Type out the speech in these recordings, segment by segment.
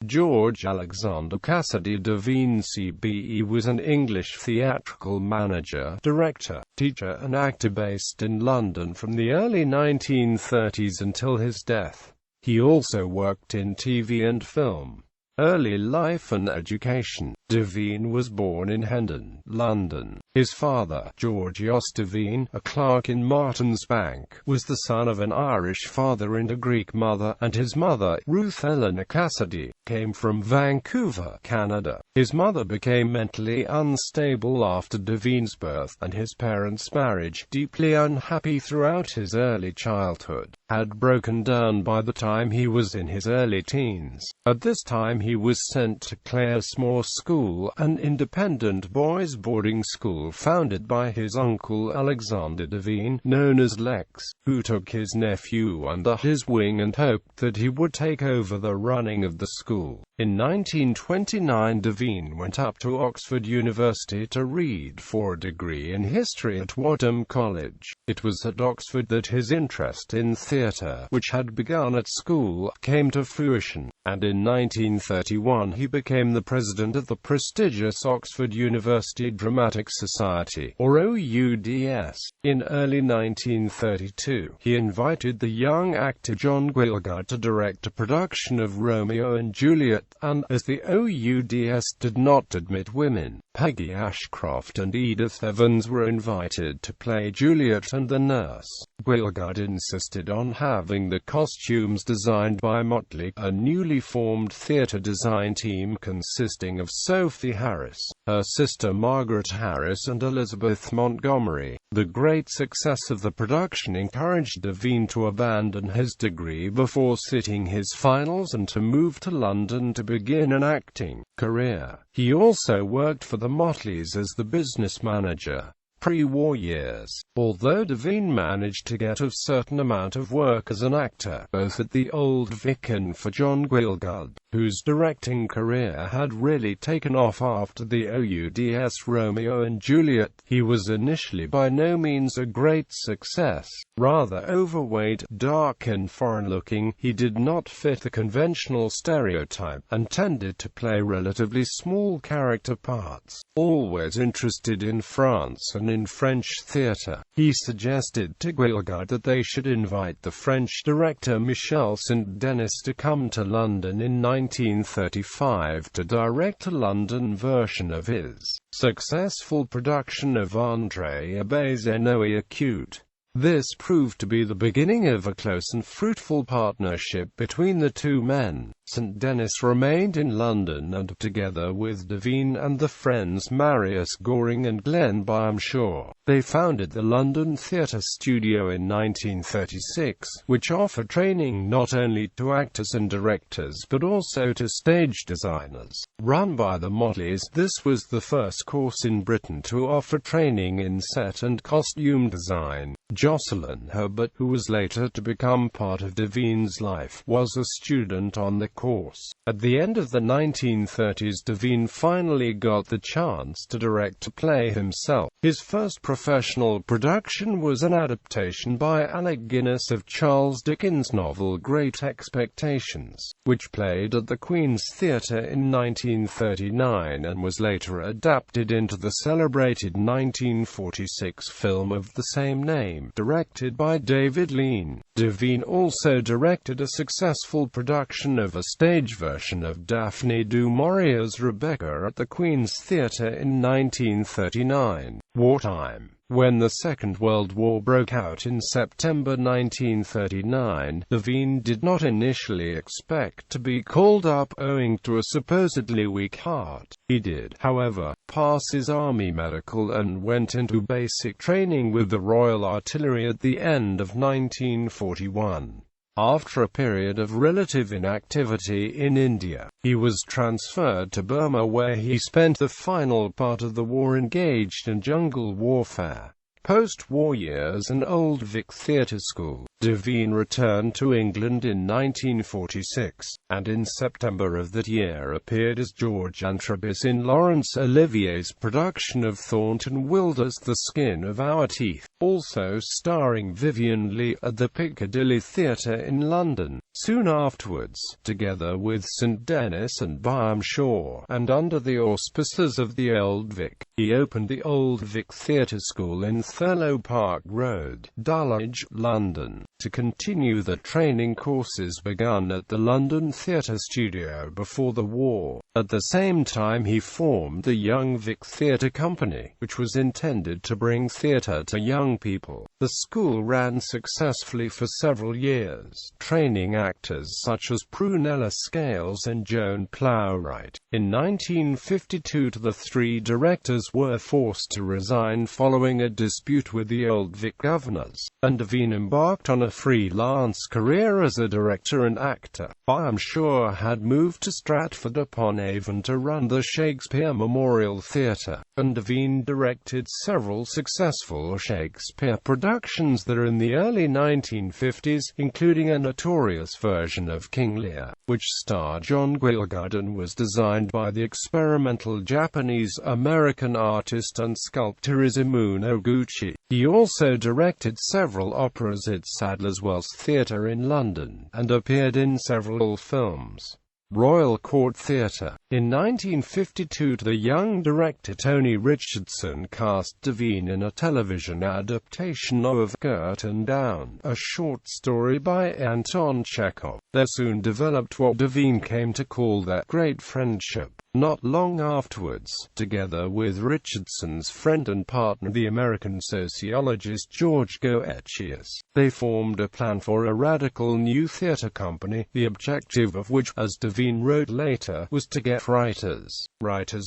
George Alexander Cassady Devine CBE was an English theatrical manager, director, teacher and actor based in London from the early 1930s until his death. He also worked in TV and film. Early life and education. Devine was born in Hendon, London. His father, Georgios Devine, a clerk in Martin's Bank, was the son of an Irish father and a Greek mother, and his mother, Ruth Eleanor Cassady, came from Vancouver, Canada. His mother became mentally unstable after Devine's birth, and his parents' marriage, deeply unhappy throughout his early childhood, had broken down by the time he was in his early teens. At this time he was sent to Claresmore School, an independent boys' boarding school founded by his uncle Alexander Devine, known as Lex, who took his nephew under his wing and hoped that he would take over the running of the school. In 1929 Devine went up to Oxford University to read for a degree in history at Wadham College. It was at Oxford that his interest in theatre, which had begun at school, came to fruition, and in 1931 he became the president of the prestigious Oxford University Dramatic Society, or OUDS. In early 1932, he invited the young actor John Gielgud to direct a production of Romeo and Juliet, and, as the OUDS did not admit women, Peggy Ashcroft and Edith Evans were invited to play Juliet and the nurse. Gielgud insisted on having the costumes designed by Motley, a newly formed theatre design team consisting of Sophie Harris, her sister Margaret Harris and Elizabeth Montgomery. The great success of the production encouraged Devine to abandon his degree before sitting his finals and to move to London to begin an acting career. He also worked for the Motleys as the business manager. Pre-war years. Although Devine managed to get a certain amount of work as an actor, both at the Old Vic and for John Gielgud, whose directing career had really taken off after the OUDS Romeo and Juliet, he was initially by no means a great success. Rather overweight, dark and foreign-looking, he did not fit the conventional stereotype, and tended to play relatively small character parts. Always interested in France and in French theatre, he suggested to Gielgud that they should invite the French director Michel Saint-Denis to come to London in 1935 to direct a London version of his successful production of André Abe's Ennui Acute. This proved to be the beginning of a close and fruitful partnership between the two men. Saint-Denis remained in London and, together with Devine and the friends Marius Goring and Glenn Byamshaw, they founded the London Theatre Studio in 1936, which offered training not only to actors and directors but also to stage designers. Run by the Motleys, this was the first course in Britain to offer training in set and costume design. Jocelyn Herbert, who was later to become part of Devine's life, was a student on the course. At the end of the 1930s, Devine finally got the chance to direct a play himself. His first professional production was an adaptation by Alec Guinness of Charles Dickens' novel Great Expectations, which played at the Queen's Theatre in 1939 and was later adapted into the celebrated 1946 film of the same name, directed by David Lean. Devine also directed a successful production of a stage version of Daphne du Maurier's Rebecca at the Queen's Theatre in 1939. Wartime. When the Second World War broke out in September 1939, Devine did not initially expect to be called up owing to a supposedly weak heart. He did, however, pass his army medical and went into basic training with the Royal Artillery at the end of 1941. After a period of relative inactivity in India, he was transferred to Burma, where he spent the final part of the war engaged in jungle warfare. Post-war years and Old Vic Theatre School. Devine returned to England in 1946, and in September of that year appeared as George Antrobus in Laurence Olivier's production of Thornton Wilder's The Skin of Our Teeth, also starring Vivien Leigh at the Piccadilly Theatre in London. Soon afterwards, together with St Denis and Byam Shaw, and under the auspices of the Old Vic, he opened the Old Vic Theatre School in Thurlow Park Road, Dulwich, London, to continue the training courses begun at the London Theatre Studio before the war. At the same time he formed the Young Vic Theatre Company, which was intended to bring theatre to young people. The school ran successfully for several years, training actors such as Prunella Scales and Joan Plowright. In 1952 the three directors were forced to resign following a dispute with the Old Vic governors, and Devine embarked on a freelance career as a director and actor. Byam Shaw had moved to Stratford-upon-Avon to run the Shakespeare Memorial Theatre, and Devine directed several successful Shakespeare productions that are in the early 1950s, including a notorious version of King Lear, which starred John Gielgud and was designed by the experimental Japanese-American artist and sculptor Isamu Noguchi. He also directed several operas at Sadler's Wells Theatre in London, and appeared in several films. Royal Court Theatre. In 1952 the young director Tony Richardson cast Devine in a television adaptation of Girton Down, a short story by Anton Chekhov. There soon developed what Devine came to call their great friendship. Not long afterwards, together with Richardson's friend and partner the American sociologist George Goechius, they formed a plan for a radical new theatre company, the objective of which, as Devine wrote later, was to get writers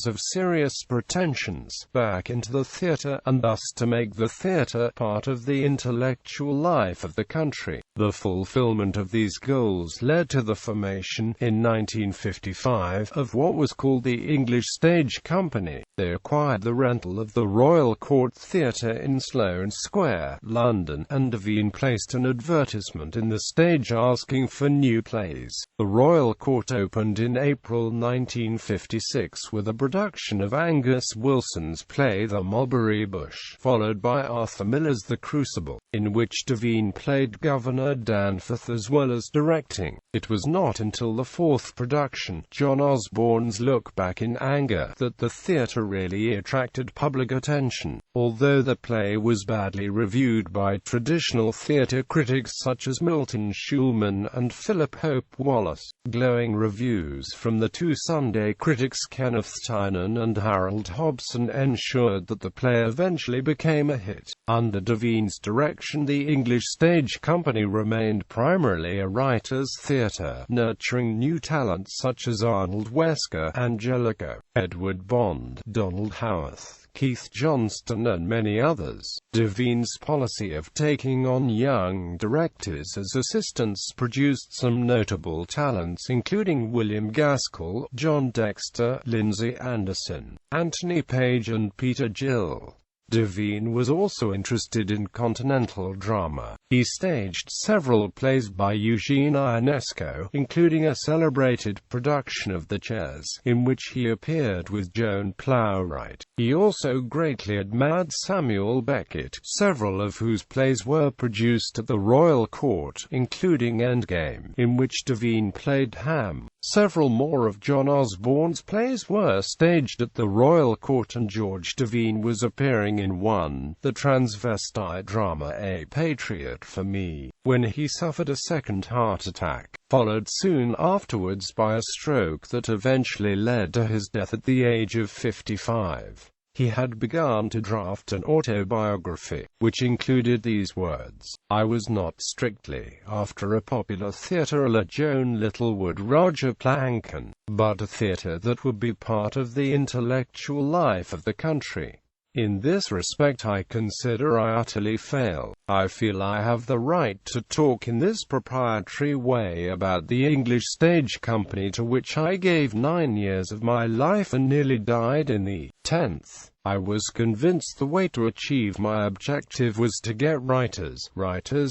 of serious pretensions, back into the theatre, and thus to make the theatre part of the intellectual life of the country. The fulfillment of these goals led to the formation, in 1955, of what was called the English Stage Company. They acquired the rental of the Royal Court Theatre in Sloane Square, London, and Devine placed an advertisement in the stage asking for new plays. The Royal Court opened in April 1956 with a production of Angus Wilson's play The Mulberry Bush, followed by Arthur Miller's The Crucible, in which Devine played Governor Danforth as well as directing. It was not until the fourth production, John Osborne's Look Back in Anger, that the theatre really attracted public attention. Although the play was badly reviewed by traditional theatre critics such as Milton Schulman and Philip Hope Wallace, glowing reviews from the two Sunday critics Kenneth Tynan and Harold Hobson ensured that the play eventually became a hit. Under Devine's direction, the English Stage Company remained primarily a writers' theatre, nurturing new talents such as Arnold Wesker and Jellicoe, Edward Bond, Donald Howarth, Keith Johnston and many others. Devine's policy of taking on young directors as assistants produced some notable talents including William Gaskell, John Dexter, Lindsay Anderson, Anthony Page and Peter Gill. Devine was also interested in continental drama. He staged several plays by Eugene Ionesco, including a celebrated production of The Chairs, in which he appeared with Joan Plowright. He also greatly admired Samuel Beckett, several of whose plays were produced at the Royal Court, including Endgame, in which Devine played Ham. Several more of John Osborne's plays were staged at the Royal Court, and George Devine was appearing in one, the transvestite drama A Patriot for Me, when he suffered a second heart attack, followed soon afterwards by a stroke that eventually led to his death at the age of 55. He had begun to draft an autobiography, which included these words: "I was not strictly after a popular theatre a la Joan Littlewood, Roger Plankin, but a theatre that would be part of the intellectual life of the country. In this respect I consider I utterly fail. I feel I have the right to talk in this proprietary way about the English Stage Company to which I gave 9 years of my life and nearly died in the 10th. I was convinced the way to achieve my objective was to get writers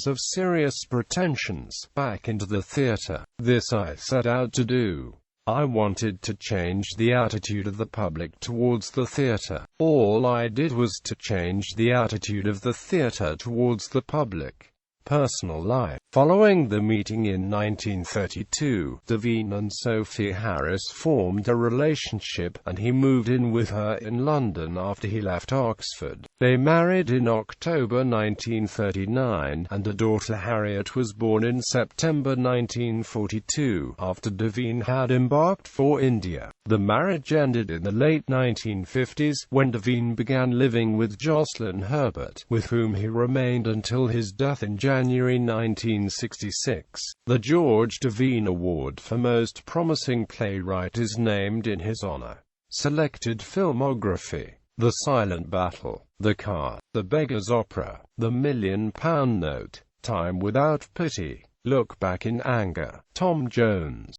of serious pretensions, back into the theatre. This I set out to do. I wanted to change the attitude of the public towards the theatre. All I did was to change the attitude of the theatre towards the public. Personal life. Following the meeting in 1932, Devine and Sophie Harris formed a relationship, and he moved in with her in London after he left Oxford. They married in October 1939, and a daughter Harriet was born in September 1942, after Devine had embarked for India. The marriage ended in the late 1950s, when Devine began living with Jocelyn Herbert, with whom he remained until his death in January 1966. The George Devine Award for Most Promising Playwright is named in his honor. Selected filmography: The Silent Battle, The Car, The Beggar's Opera, The £1 Million Note, Time Without Pity, Look Back in Anger, Tom Jones.